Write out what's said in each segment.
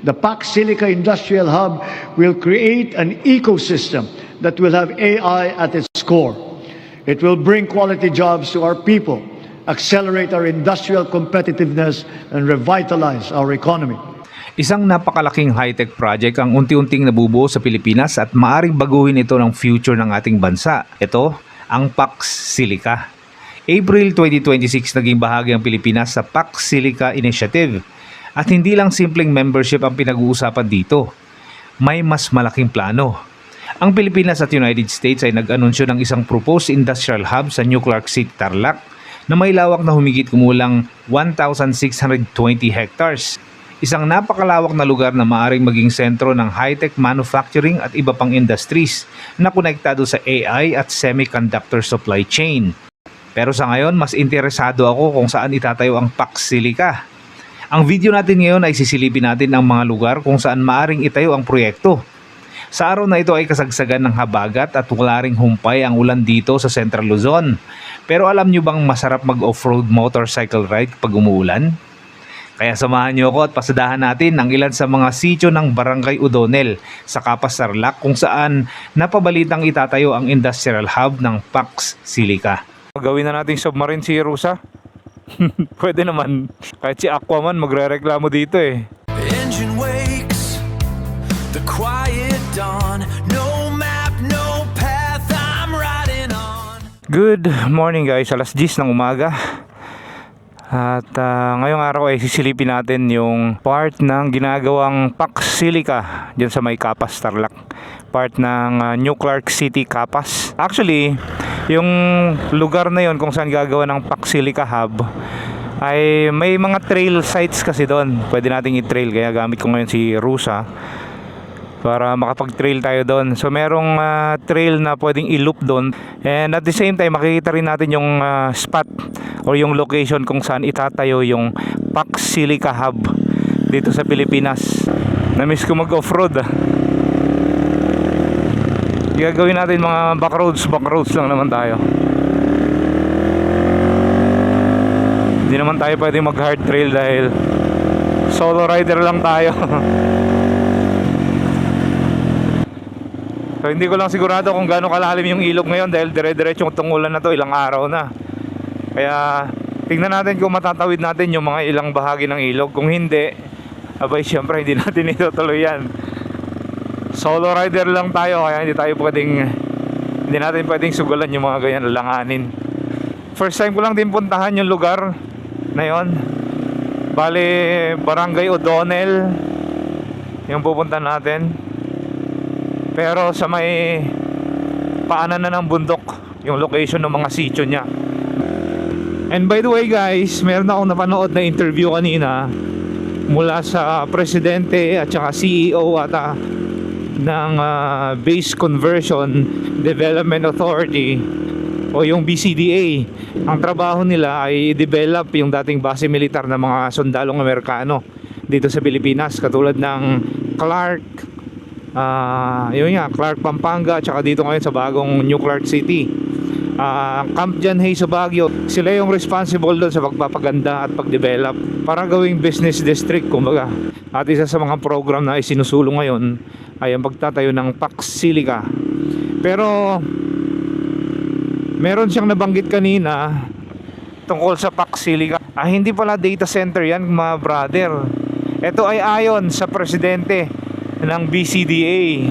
The PAC Silica Industrial Hub will create an ecosystem that will have AI at its core. It will bring quality jobs to our people, accelerate our industrial competitiveness, and revitalize our economy. Isang napakalaking high-tech project ang unti-unting nabubuo sa Pilipinas at maaring baguhin ito ng future ng ating bansa. Ito, ang PAC Silica. April 2026 naging bahagi ang Pilipinas sa PAC Silica Initiative. At hindi lang simpleng membership ang pinag-uusapan dito. May mas malaking plano. Ang Pilipinas at United States ay nag-anunsyo ng isang proposed industrial hub sa New Clark City, Tarlac na may lawak na humigit kumulang 1,620 hectares. Isang napakalawak na lugar na maaaring maging sentro ng high-tech manufacturing at iba pang industries na konektado sa AI at semiconductor supply chain. Pero sa ngayon, mas interesado ako kung saan itatayo ang PAC Silica. Ang video natin ngayon ay sisilipin natin ang mga lugar kung saan maaring itayo ang proyekto. Sa araw na ito ay kasagsagan ng habagat at wala ring humpay ang ulan dito sa Central Luzon. Pero alam nyo bang masarap mag-off-road motorcycle ride pag umuulan? Kaya samahan nyo ako at pasadahan natin ang ilan sa mga sitio ng Barangay O'Donnell sa Capas, Tarlac kung saan napabalitang itatayo ang industrial hub ng PAC Silica. Gawin na natin submarine si Rusa. Pwede naman. Kahit si Aquaman magre-reklamo dito eh. Engine wakes, the quiet dawn, no map, no path I'm riding on. Good morning guys, alas 10 ng umaga. At ngayong araw ay sisilipin natin yung part ng ginagawang PAC Silica dyan sa may Capas, Tarlac. Part ng New Clark City, Capas. Actually, yung lugar na yon kung saan gagawa ng PAC Silica Hub ay may mga trail sites kasi doon. Pwede nating i-trail, kaya gamit ko ngayon si Rusa para makapag-trail tayo doon. So merong trail na pwedeng i-loop doon, and at the same time makikita rin natin yung spot or yung location kung saan itatayo yung PAC Silica Hub dito sa Pilipinas. Na-miss ko mag-off-road Gagawin natin mga backroads lang naman tayo. Hindi naman tayo pwedeng mag hard trail dahil solo rider lang tayo. So hindi ko lang sigurado kung gaano kalalim yung ilog ngayon dahil dire-diretsong tungulan na to, ilang araw na. Kaya tingnan natin kung matatawid natin yung mga ilang bahagi ng ilog. Kung hindi, abay syempre hindi natin itutuloy yan. Solo rider lang tayo, kaya hindi natin pwedeng sugulan yung mga ganyan, langanin. First time ko lang din puntahan yung lugar na yon. Bale, Barangay O'Donnell yung pupunta natin. Pero sa may paanan na ng bundok yung location ng mga sitio niya. And by the way guys, meron akong napanood na interview kanina mula sa presidente at saka CEO ata ng Base Conversion Development Authority o yung BCDA. Ang trabaho nila ay i-develop yung dating base militar ng mga sundalong Amerikano dito sa Pilipinas, katulad ng Clark Clark Pampanga, at saka dito ngayon sa bagong New Clark City, Camp John Hay sa Baguio. Sila yung responsible doon sa pagpapaganda at pag-develop para gawing business district kumbaga. At isa sa mga program na isinusulong ngayon ay ang pagtatayo ng PAC Silica. Pero meron siyang nabanggit kanina tungkol sa PAC Silica. Hindi pala data center yan mga brother. Ito ay ayon sa presidente ng BCDA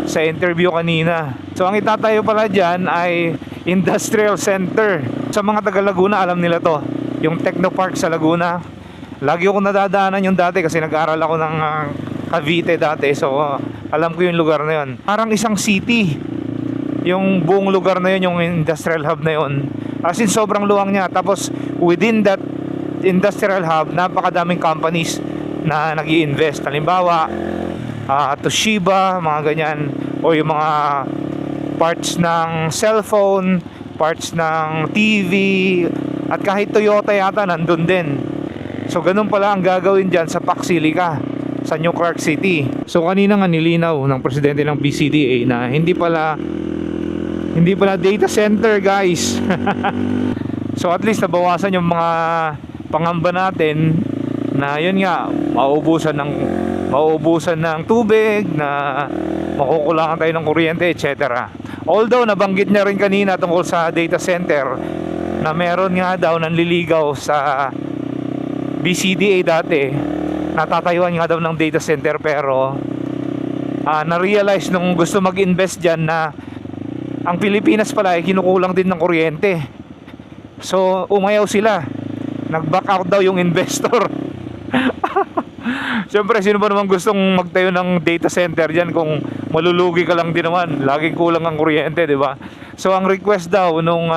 sa interview kanina. So ang itatayo pala dyan ay industrial center. Sa mga taga Laguna alam nila to, yung Technopark sa Laguna. Lagi ako nadadaanan yung dati kasi nag-aaral ako ng Cavite dati. So alam ko yung lugar na yun. Parang isang city yung buong lugar na yun, yung industrial hub na yun. As in sobrang luwang niya. Tapos within that industrial hub, napakadaming companies na nag-i-invest. Halimbawa Toshiba, mga ganyan, o yung mga parts ng cellphone, parts ng TV, at kahit Toyota yata nandun din. So ganun pala ang gagawin dyan sa PAC Silica sa New Clark City. So kanina nga nilinaw ng presidente ng BCDA na hindi pala data center guys. So at least nabawasan yung mga pangamba natin na yun nga, mauubusan ng mauubusan ng tubig, na makukulangan tayo ng kuryente, etc. Although nabanggit niya rin kanina tungkol sa data center na meron nga daw nanliligaw sa BCDA dati, natatayuan nga daw ng data center, pero na-realize nung gusto mag-invest dyan na ang Pilipinas pala ay kinukulang din ng kuryente. So umayaw sila, nag-back out daw yung investor. Siyempre, sino ba naman gustong magtayo ng data center dyan kung malulugi ka lang din naman, laging kulang ang kuryente, di ba? So ang request daw nung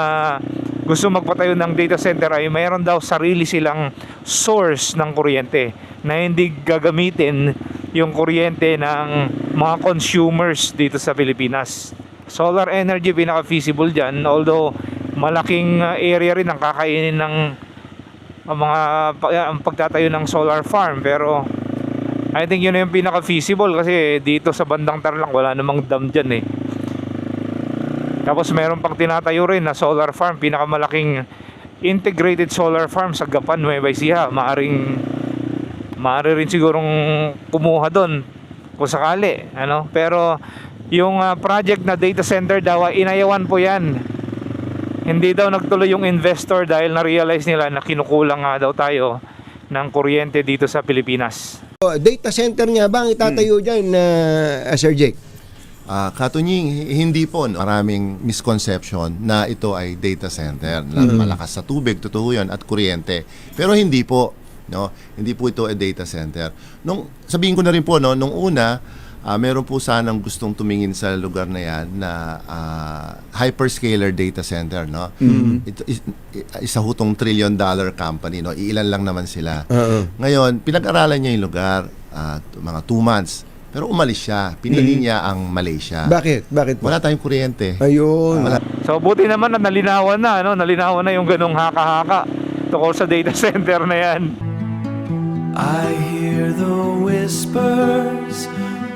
gusto magpatayo ng data center ay mayroon daw sarili silang source ng kuryente na hindi gagamitin yung kuryente ng mga consumers dito sa Pilipinas. Solar energy pinaka-feasible dyan, although malaking area rin ang kakainin ng ang pagtatayo ng solar farm, pero I think yun yung pinaka-feasible kasi dito sa bandang Tarlac wala namang dam dyan eh. Tapos meron pang tinatayo rin na solar farm, pinakamalaking integrated solar farm sa Gapan, Nueva Ecija. Maaari rin sigurong kumuha doon kung sakali, ano? Pero yung project na data center daw, inayawan po yan. Hindi daw nagtuloy yung investor dahil na-realize nila na kinukulang nga daw tayo ng kuryente dito sa Pilipinas. Data center nga ba ang itatayo dyan, Sir Jake? Katunying, hindi po. Maraming misconception na ito ay data center. Malakas sa tubig, totoo yun, at kuryente. Pero hindi po. No? Hindi po ito ay data center. Sabihin ko na rin po, no, nung una, meron po sanang gustong tumingin sa lugar na yan na hyperscaler data center, no? Ito isa hutong $1 trillion company, no? Iilan lang naman sila. Ngayon, pinag-aralan niya yung lugar, mga 2 months. Pero umalis siya. Pinili niya ang Malaysia. Bakit? Bakit po? Wala tayong kuryente. Ayun. So buti naman na nalinawan na, no? Nalinawan na yung ganong haka-haka tungkol sa data center na yan. I hear the whispers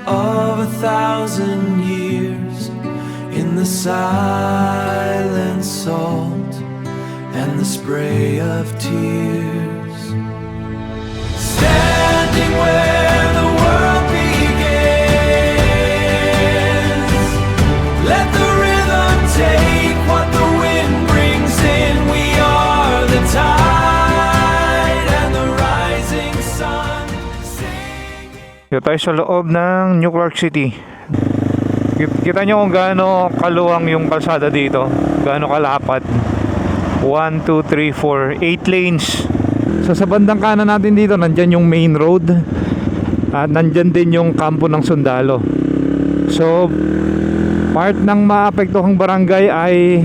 of 1,000 years in the silent salt and the spray of tears. Standing where the world begins, let the rhythm take what the wind brings in. We are the tide and the rising sun. Dito tayo sa loob ng New Clark City. Kita nyo kung gaano kaluwang yung kalsada dito, gaano kalapat. 1, 2, 3, 4, 8 lanes. So sa bandang kanan natin dito, nandyan yung main road at nandyan din yung kampo ng sundalo. So part ng maapektuhang barangay ay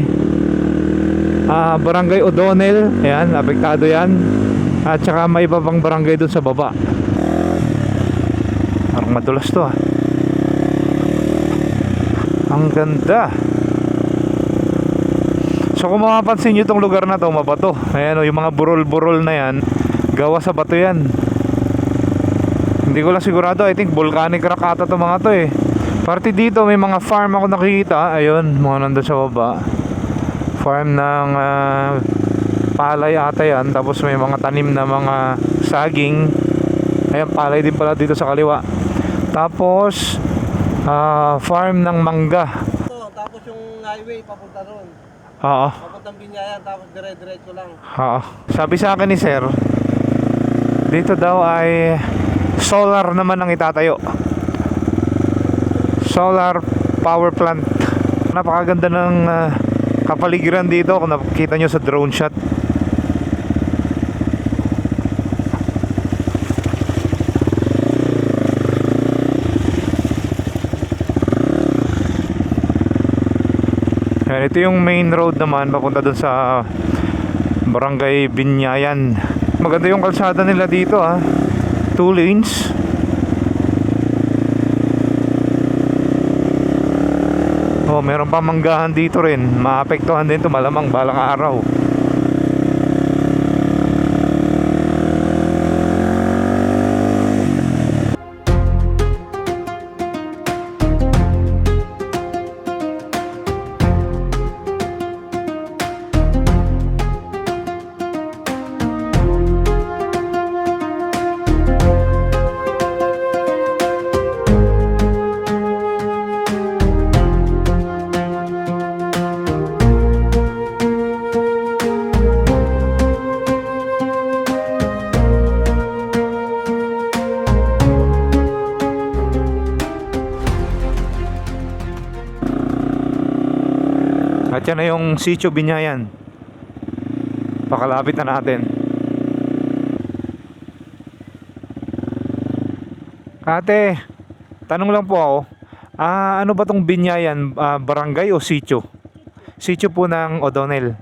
Barangay O'Donnell. Ayan, apektado yan. At saka may iba pang barangay dun sa baba. Parang madulas to ah. Ang ganda. So kung mapapansin nyo itong lugar na to, mabato. Ayan o, yung mga burol-burol na yan, gawa sa bato yan. Hindi ko lang sigurado, I think volcanic rock ata to mga to eh. Parte dito may mga farm ako nakikita. Ayun, mga nandun sa baba. Farm ng palay ata yan. Tapos may mga tanim na mga saging. Ayan, palay din pala dito sa kaliwa. Tapos farm ng mangga. Tapos yung highway papunta ron. Oo. Papuntang Binyayan, tapos dire-diretso lang. Oo. Sabi sa akin ni Sir, dito daw ay solar naman ang itatayo. Solar power plant. Napakaganda ng kapaligiran dito kung nakikita nyo sa drone shot. Ito yung main road naman papunta dun sa Barangay Binyayan. Maganda yung kalsada nila dito ah. 2 lanes. Oh, meron pa manggahan dito rin. Maapektuhan din to malamang balang araw. At yan na yung Sitio Binyayan. Pakalapit na natin. Ate, tanong lang po ako. Ano ba tong Binyayan? Barangay o sitio? Sitio po ng O'Donnell.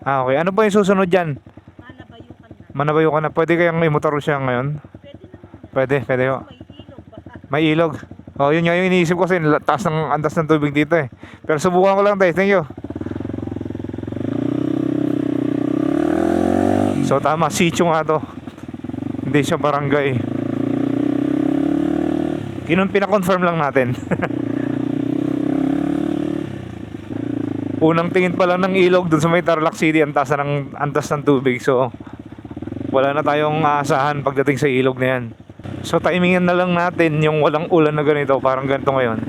Okay. Ano ba yung susunod dyan? Manabayukan na. Pwede kayang imotor siya ngayon? Pwede ho. May ilog. Oh, yun nga yung iniisip ko kasi taas ng andas ng tubig dito eh. Pero subukan ko lang tayo. Thank you. So tama, sitio nga to. Hindi siya barangay. Pinakonfirm lang natin. Unang tingin pa lang ng ilog dun sa may Tarlac City, antas ng tubig. So wala na tayong aasahan pagdating sa ilog na yan. So timingan na lang natin yung walang ulan na ganito, parang ganito ngayon.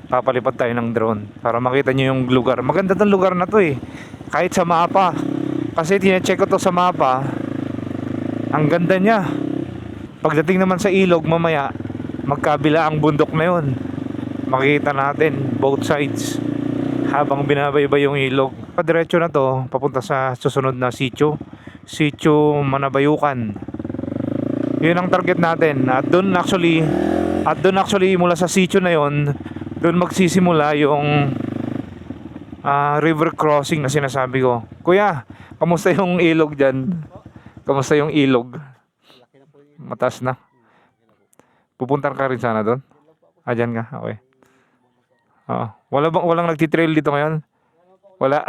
Papalipad tayo ng drone para makita nyo yung lugar. Maganda tong lugar na to eh. Kahit sa mapa. Kasi tinecheck ko to sa mapa. Ang ganda niya. Pagdating naman sa ilog mamaya, magkabila ang bundok na yun. Makikita natin both sides habang binabaybay yung ilog. Padiretso na to papunta sa susunod na sitio. Sitio Manabayukan. Yun ang target natin. At doon actually mula sa sitio na yon, doon magsisimula yung river crossing na sinasabi ko. Kuya, kamusta yung ilog dyan? Kamusta yung ilog? Mataas na. Pupunta ka rin sana doon? Dyan ka? Okay. Walang nagtitrail dito ngayon? Wala.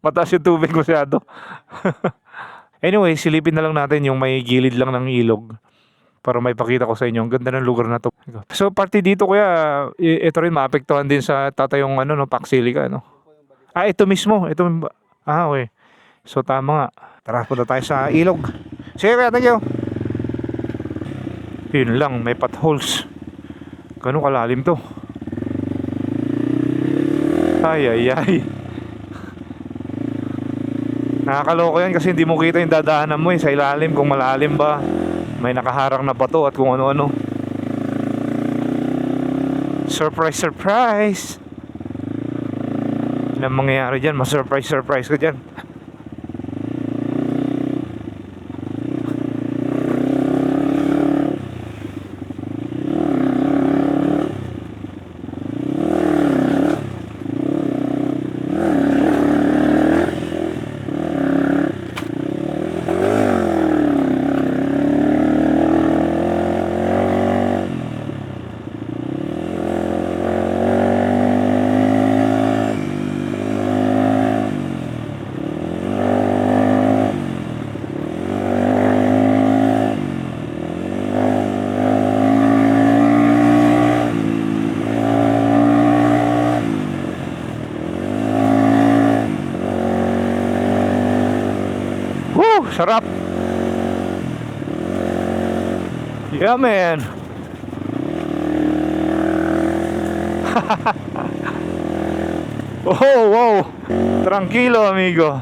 Mataas yung tubig masyado. Anyway, silipin na lang natin yung may gilid lang ng ilog para may pakita ko sa inyo. Ang ganda ng lugar na to. So, party dito kuya, ito rin maapektuhan din sa tatayong Paxilica, no? Ito mismo. Okay. So, tama nga. Tara, punta tayo sa ilog. Sige kuya, thank you. Yun lang, may potholes. Ganun kalalim to. Ay. Nakakaloko yan kasi hindi mo kita yung dadaanan mo sa ilalim, kung malalim ba, may nakaharang na bato at kung ano-ano. Surprise! Yan ang mangyayari dyan, ma-surprise ka dyan. Sarap. Yeah, man. Wow. Tranquilo, amigo.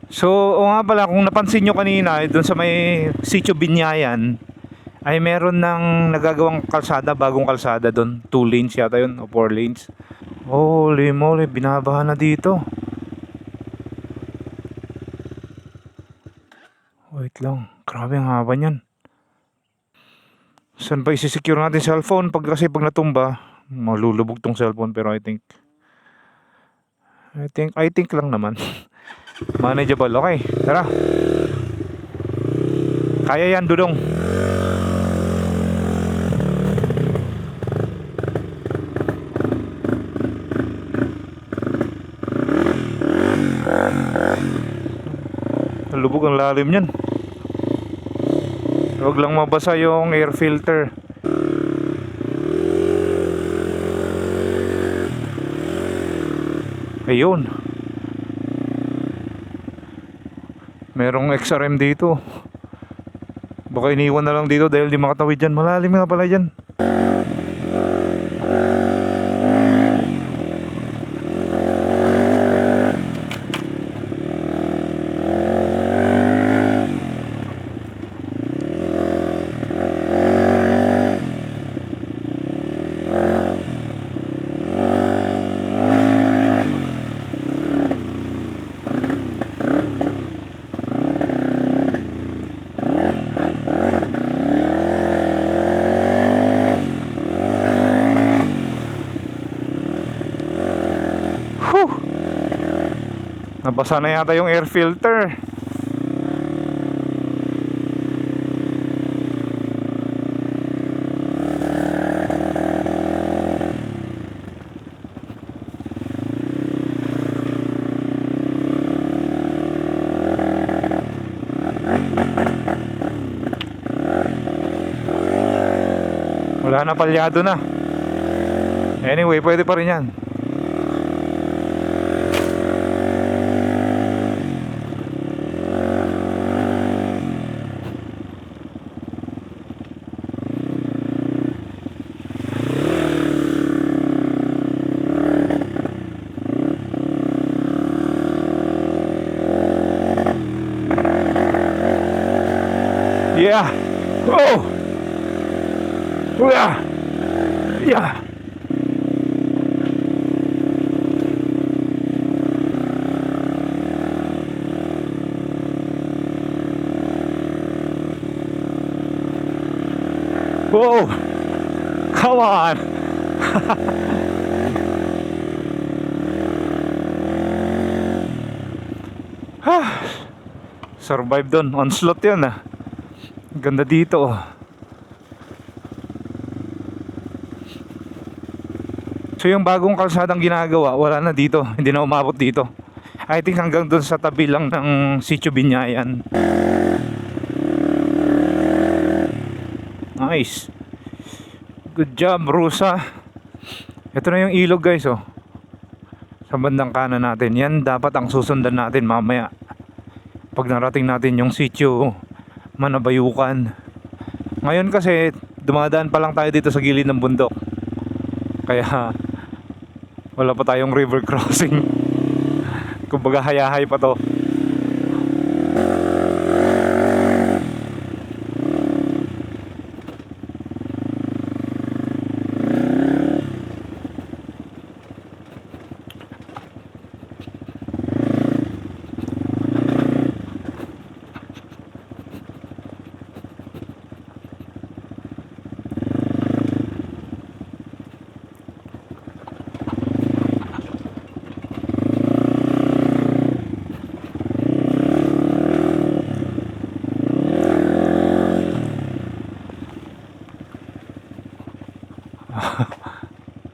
So, nga pala, kung napansin nyo kanina, doon sa may Sitio Binyayan, ay meron ng nagagawang kalsada, bagong kalsada doon. 2 lanes yata yun, o 4 lanes. Holy moly, binabaha na dito. Wait lang, grabe ang haba niyan. Saan ba isi-secure natin cellphone? Kasi pag natumba, malulubog tong cellphone. Pero I think lang naman. Manageable. Okay, tara. Kaya yan, Dudong. Lubog ang lalim niyan. Huwag lang mabasa yung air filter. Ayun. Merong XRM dito. Baka iniwan na lang dito dahil di makatawid dyan. Malalim nga pala dyan. Nabasa na yata yung air filter. Wala na, palyado na. Anyway, pwede pa rin yan. Yeah. Oh. Yeah. Yeah. Whoa. Come on. Survive dun. Onslaught yun ah. Ganda dito oh. So yung bagong kalsadang ginagawa, wala na dito. Hindi na umabot dito. I think hanggang dun sa tabi lang ng Sitio Binyayan. Nice. Good job, Rusa. Ito na yung ilog guys oh. Sa bandang kanan natin. Yan dapat ang susundan natin mamaya. Pag narating natin yung Sitio Manabayukan. Ngayon kasi dumadaan pa lang tayo dito sa gilid ng bundok. Kaya wala pa tayong river crossing. Kumbaga hayahay pa to.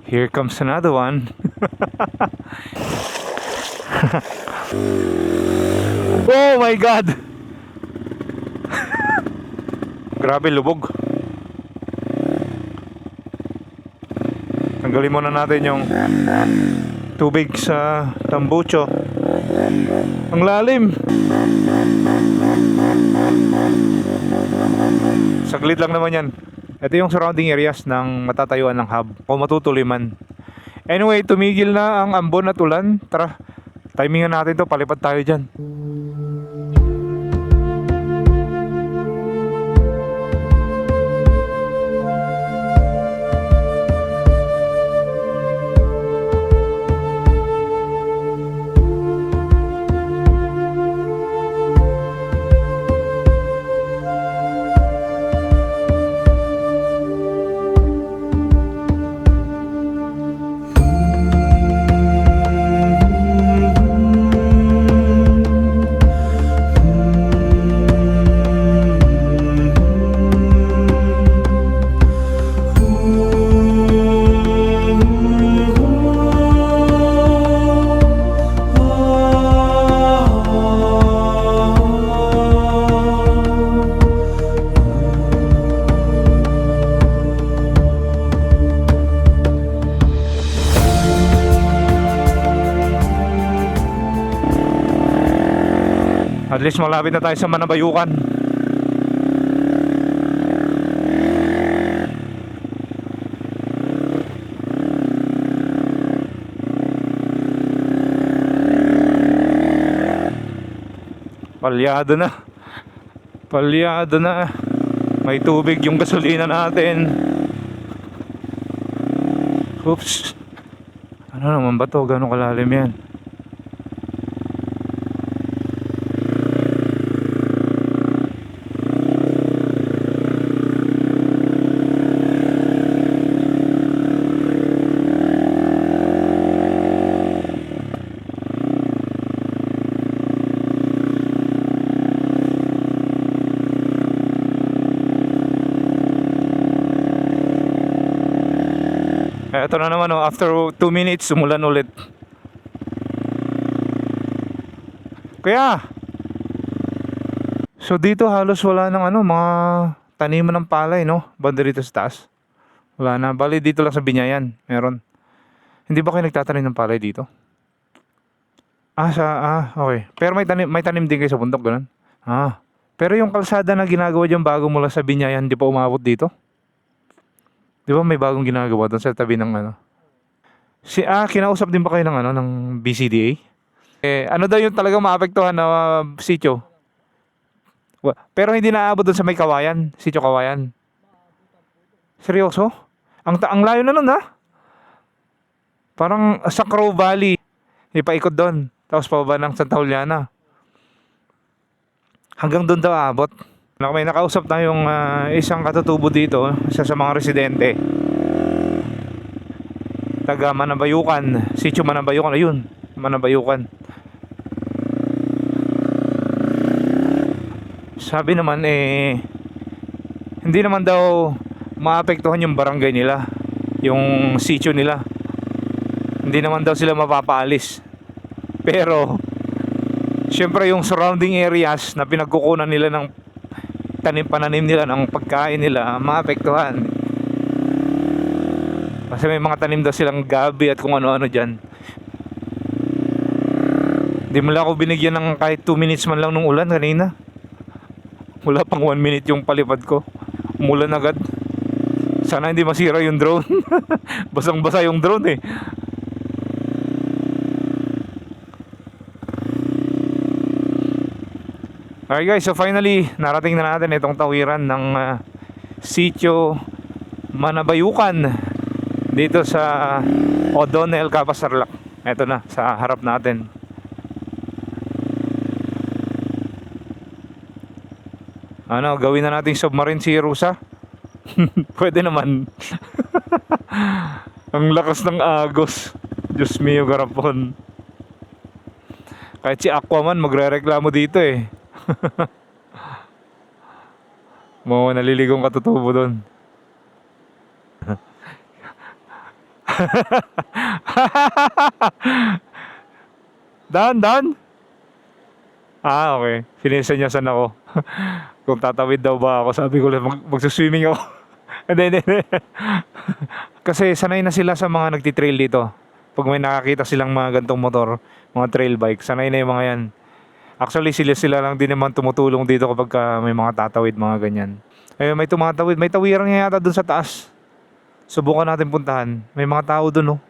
Here comes another one. Oh my God. Grabe lubog. Tanggalin muna natin yung tubig sa tambucho. Ang lalim. Saglit lang naman yan. Ito yung surrounding areas ng matatayuan ng hub kung matutuloy man. Anyway, tumigil na ang ambon at ulan. Tara, timingan natin to, palipad tayo dyan. At least malapit na tayo sa Manabayukan. Palyado na. Palyado na. May tubig yung gasolina natin. Oops. Ano naman ba to? Gano'ng kalalim yan? Ito na naman, oh, after 2 minutes, sumulan ulit. Kaya, so dito halos wala ng ano, mga taniman ng palay, no? Banda rito sa taas. Wala na. Bali dito lang sa Binyayan, meron. Hindi ba kayo nagtatanim ng palay dito? Okay. Pero may tanim din kayo sa bundok, ganun? Pero yung kalsada na ginagawa dyan bago mula sa Binyayan, hindi pa umabot dito? Di ba may bagong ginagawa doon sa tabi ng ano? Kinausap din ba kayo ng ano, ng BCDA? Ano daw yung talagang maapektuhan na sitio? Pero hindi naabot doon sa may Kawayan, sitio Kawayan. Seryoso? Ang layo na nun, ha? Parang sa Crow Valley. Ipaikot doon. Tapos pababa ng Santa Juliana. Hanggang doon daw aabot. May nakausap tayong isang katutubo dito, isa sa mga residente. Taga Manabayukan. Sitio Manabayukan. Ayun, Manabayukan. Sabi naman hindi naman daw maapektuhan yung barangay nila, yung sitio nila. Hindi naman daw sila mapapaalis. Pero syempre yung surrounding areas na pinagkukunan nila ng pananim nila, ng pagkain nila, maapektuhan. Kasi may mga tanim daw silang gabi at kung ano-ano dyan. Hindi mo lang ako binigyan ng kahit 2 minutes man lang nung ulan kanina. Wala pang 1 minute yung palipad ko, umulan agad. Sana hindi masira yung drone. Basang-basa yung drone eh. Alright guys, so finally narating na natin itong tawiran ng sitio Manabayukan dito sa O'Donnell, Capasarlac. Ito na, sa harap natin. Ano, gawin na natin submarine si Rusa? Pwede naman. Ang lakas ng agos. Diyos mio, garapon. Kahit si Aquaman magre-reklamo dito eh. Mga naliligong katutubo doon. Dan? Okay. Sinisenyasan ako. Kung tatawid daw ba ako, sabi ko lang magsuswimming ako. Hindi. Kasi sanay na sila sa mga nagtitrail dito. Pag may nakakita silang mga gantong motor, mga trail bike, sanay na yung mga yan. Actually sila lang din naman tumutulong dito kapag may mga tatawid, mga ganyan. May tumatawid, may tawiran nga yata dun sa taas. Subukan natin puntahan. May mga tao dun, oh.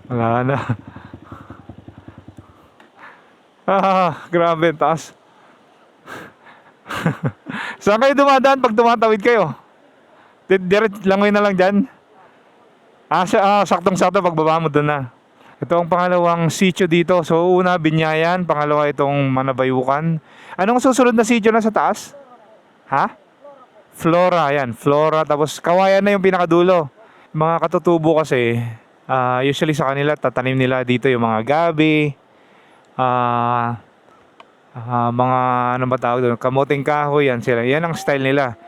Wala na. Grabe, taas. Saan kayo dumadaan pag tumatawid kayo? Direct langoy na lang dyan? Saktong-sakto pagbaba mo doon na. Ito ang pangalawang sitio dito. So una, Binyayan. Pangalawa itong Manabayukan. Anong susunod na sitio na sa taas? Flora, yan. Flora. Tapos Kawayan na yung pinakadulo. Mga katutubo kasi, usually sa kanila, tatanim nila dito yung mga gabi, mga ano ba tawag doon, kamoting kahoy, yan sila. Yan ang style nila.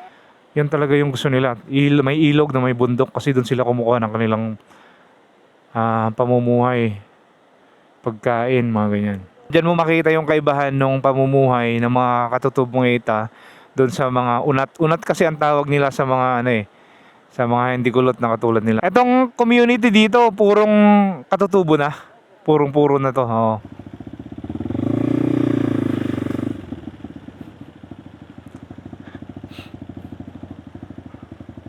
Yan talaga yung gusto nila. May ilog na may bundok kasi doon sila kumukuha ng kanilang pamumuhay, pagkain, mga ganyan. Diyan mo makita yung kaibahan ng pamumuhay ng mga katutubong ita doon sa mga unat kasi ang tawag nila sa mga sa mga hindi kulot na katulad nila. Itong community dito purong katutubo na, puro na to.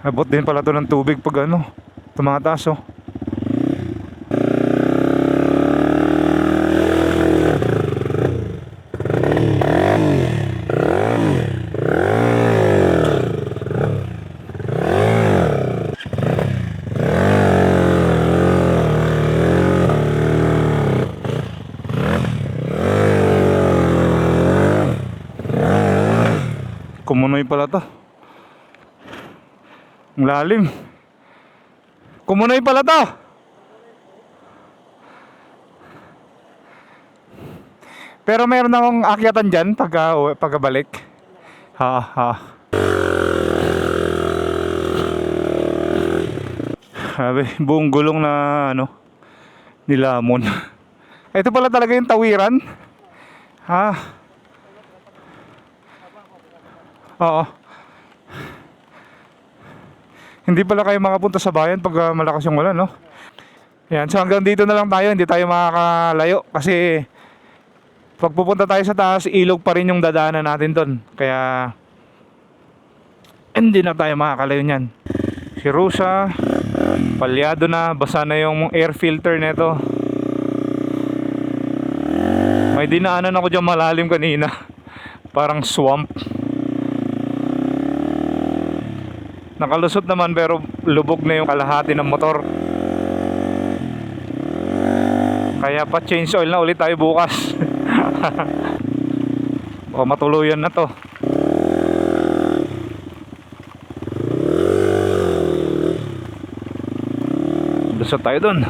Abot din pala to ng tubig pag tumataas, oh. Kumunoy pala to. Ang lalim. Kumunoy pala to. Pero meron akong akyatan dyan pagkabalik. Grabe, buong gulong na nilamon. Ito pala talaga yung tawiran. Ha? Oo. Hindi pala kayo makapunta sa bayan pag malakas yung ulan, no? Yan, so hanggang dito na lang tayo. Hindi tayo makakalayo kasi pag pupunta tayo sa taas, ilog pa rin yung dadaanan natin doon. Kaya hindi na tayo makakalayo niyan. Si Rusa, palyado na, basa na yung air filter nito. May dinaanan ako dyan malalim kanina. Parang swamp. Nakalusot naman pero lubog na yung kalahati ng motor. Kaya pa change oil na ulit tayo bukas. O matuluyan na to. Lusot tayo dun.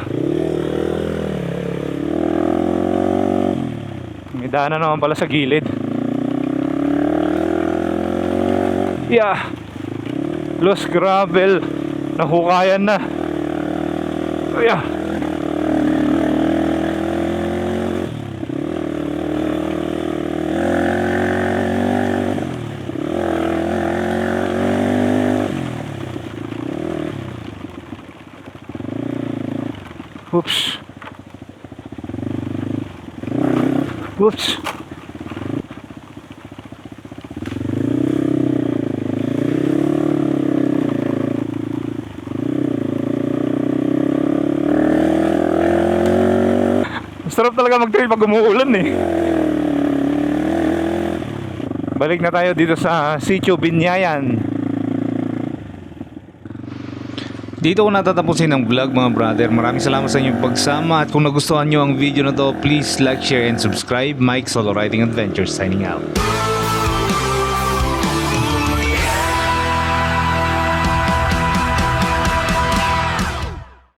May daanan naman pala sa gilid. Yeah. Lost gravel. Nahukayan na. Yeah. Oops. Oops. Sarap talaga mag-trail pag umuulan eh. Balik na tayo dito sa Sitio Binyayan. Dito ko natatapusin ang vlog mga brother. Maraming salamat sa inyong pagsama. At kung nagustuhan nyo ang video na to, please like, share, and subscribe. Mike Solo Riding Adventures signing out.